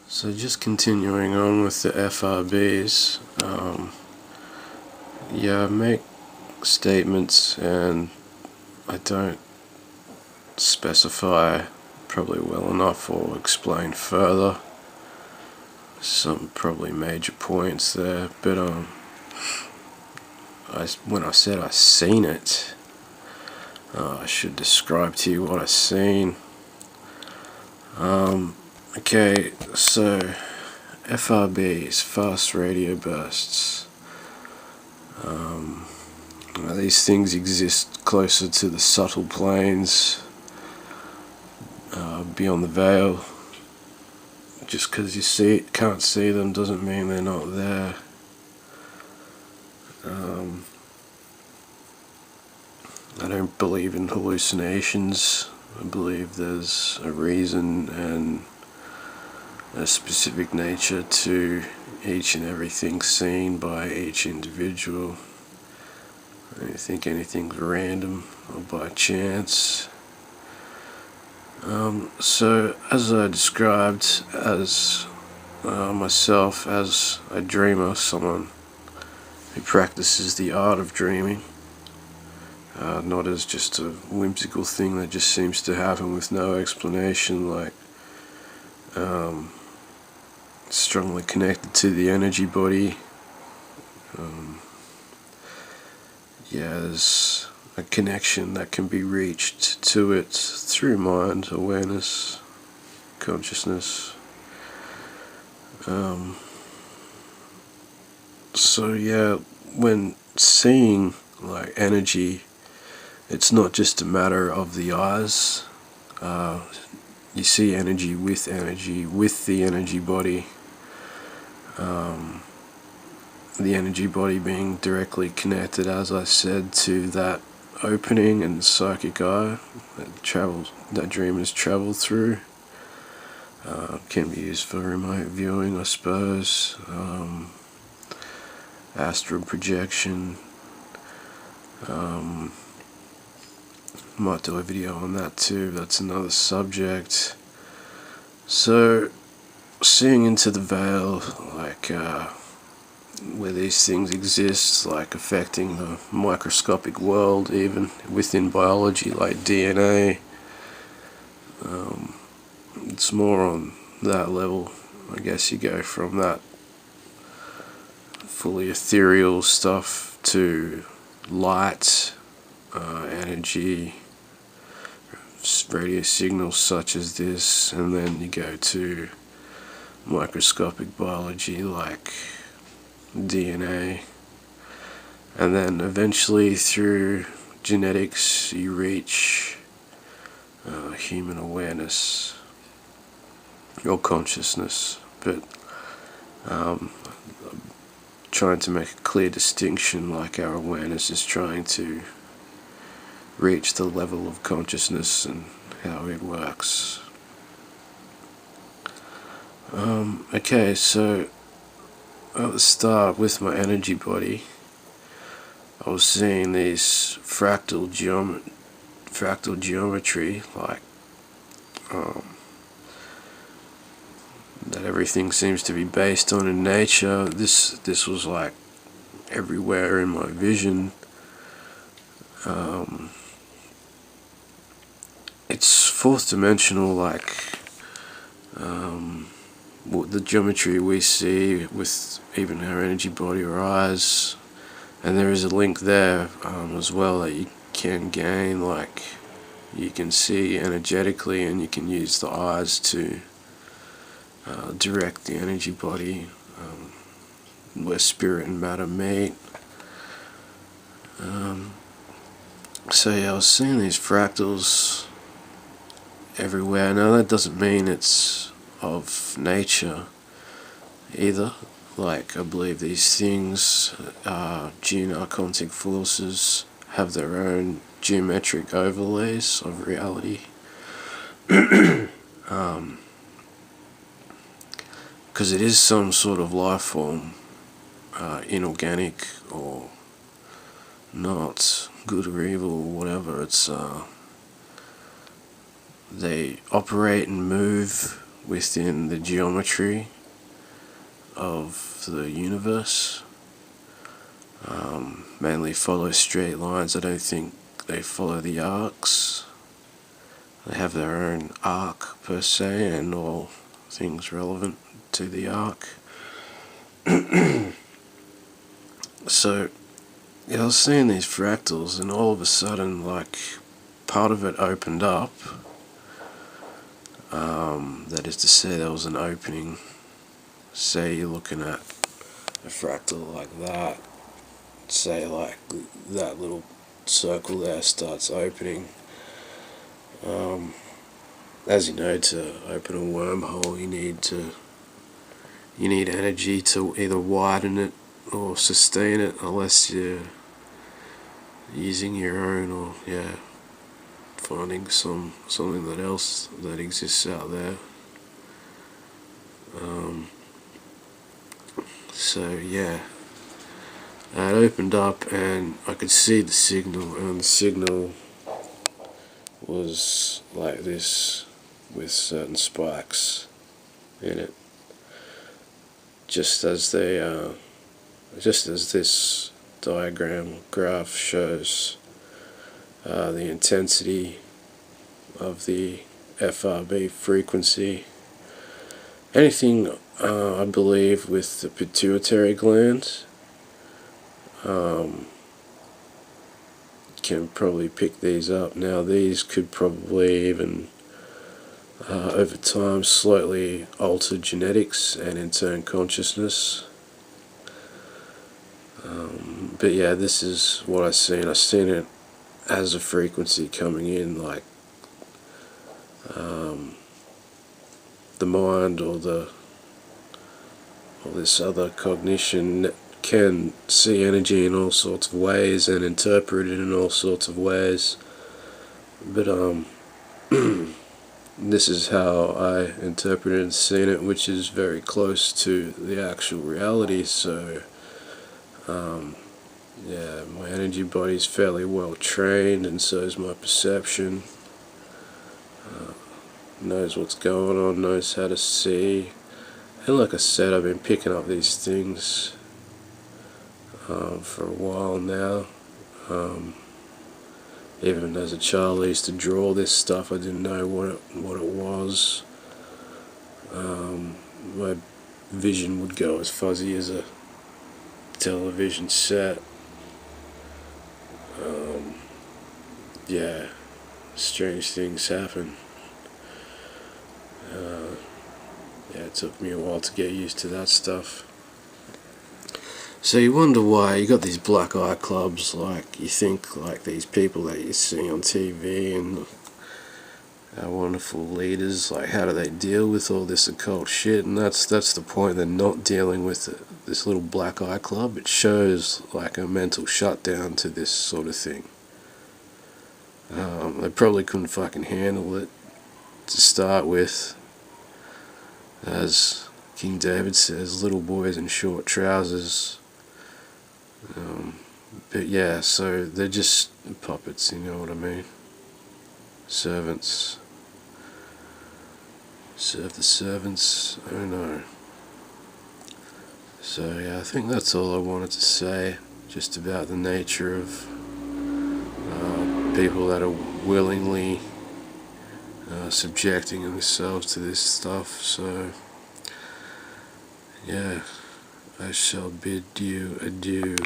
So just continuing on with the FRBs, yeah, I make statements and I don't specify probably well enough or explain further some probably major points there, but when I said I seen it, I should describe to you what I seen. Okay, so FRBs, fast radio bursts. These things exist closer to the subtle planes, beyond the veil. Just because you can't see them doesn't mean they're not there. I don't believe in hallucinations. I believe there's a reason and a specific nature to each and everything seen by each individual. I don't think anything's random or by chance. So as I described, as myself as a dreamer, someone who practices the art of dreaming, not as just a whimsical thing that just seems to happen with no explanation, like strongly connected to the energy body. There's a connection that can be reached to it through mind, awareness, consciousness. So yeah, when seeing like energy, it's not just a matter of the eyes. You see energy with the energy body. The energy body being directly connected, as I said, to that opening and psychic eye that dreamers travel through. Can be used for remote viewing, I suppose. Astral projection. Might do a video on that too, that's another subject. So, seeing into the veil, like where these things exist, like affecting the microscopic world, even within biology, like DNA. It's more on that level. I guess you go from that fully ethereal stuff to light, energy, radio signals such as this, and then you go to microscopic biology like DNA, and then eventually through genetics you reach human awareness or consciousness. But trying to make a clear distinction, like our awareness is trying to reach the level of consciousness and how it works. Okay, so at the start with my energy body, I was seeing these fractal geometry, like that everything seems to be based on in nature. This was like everywhere in my vision. It's fourth dimensional, like the geometry we see with even our energy body or eyes, and there is a link there as well that you can gain, like you can see energetically, and you can use the eyes to direct the energy body, where spirit and matter meet. So yeah, I was seeing these fractals everywhere. Now that doesn't mean it's of nature either. Like, I believe these things, geoarchontic forces, have their own geometric overlays of reality. Because it is some sort of life form, inorganic or not, good or evil or whatever. It's they operate and move within the geometry of the universe. Mainly follow straight lines. I don't think they follow the arcs. They have their own arc per se, and all things relevant to the arc. So yeah, I was seeing these fractals, and all of a sudden, like, part of it opened up. That is to say, there was an opening. Say you're looking at a fractal like that. Say like that little circle there starts opening. As you know, to open a wormhole, you need energy to either widen it or sustain it, unless you're using your own, or finding something that else that exists out there. So yeah, it opened up and I could see the signal, and the signal was like this with certain spikes in it, just as this diagram graph shows the intensity of the FRB frequency. Anything, I believe, with the pituitary gland can probably pick these up. Now these could probably even over time slightly alter genetics and in turn consciousness. But yeah, this is what I've seen. I've seen it as a frequency coming in, like the mind or this other cognition can see energy in all sorts of ways and interpret it in all sorts of ways. But this is how I interpreted and seen it, which is very close to the actual reality. So yeah, my energy body is fairly well trained, and so is my perception. Knows what's going on, knows how to see. And like I said, I've been picking up these things for a while now. Even as a child, I used to draw this stuff. I didn't know what it was. My vision would go as fuzzy as a television set. Yeah, strange things happen. Yeah, it took me a while to get used to that stuff. So you wonder why you got these black eye clubs, like you think like these people that you see on TV and our wonderful leaders, like how do they deal with all this occult shit? And that's the point. They're not dealing with this little black eye club. It shows like a mental shutdown to this sort of thing. They probably couldn't fucking handle it to start with. As King David says, little boys in short trousers. But yeah, so they're just puppets, you know what I mean? Servants. Serve the servants, I don't know. So yeah, I think that's all I wanted to say, just about the nature of people that are willingly subjecting themselves to this stuff. So yeah, I shall bid you adieu.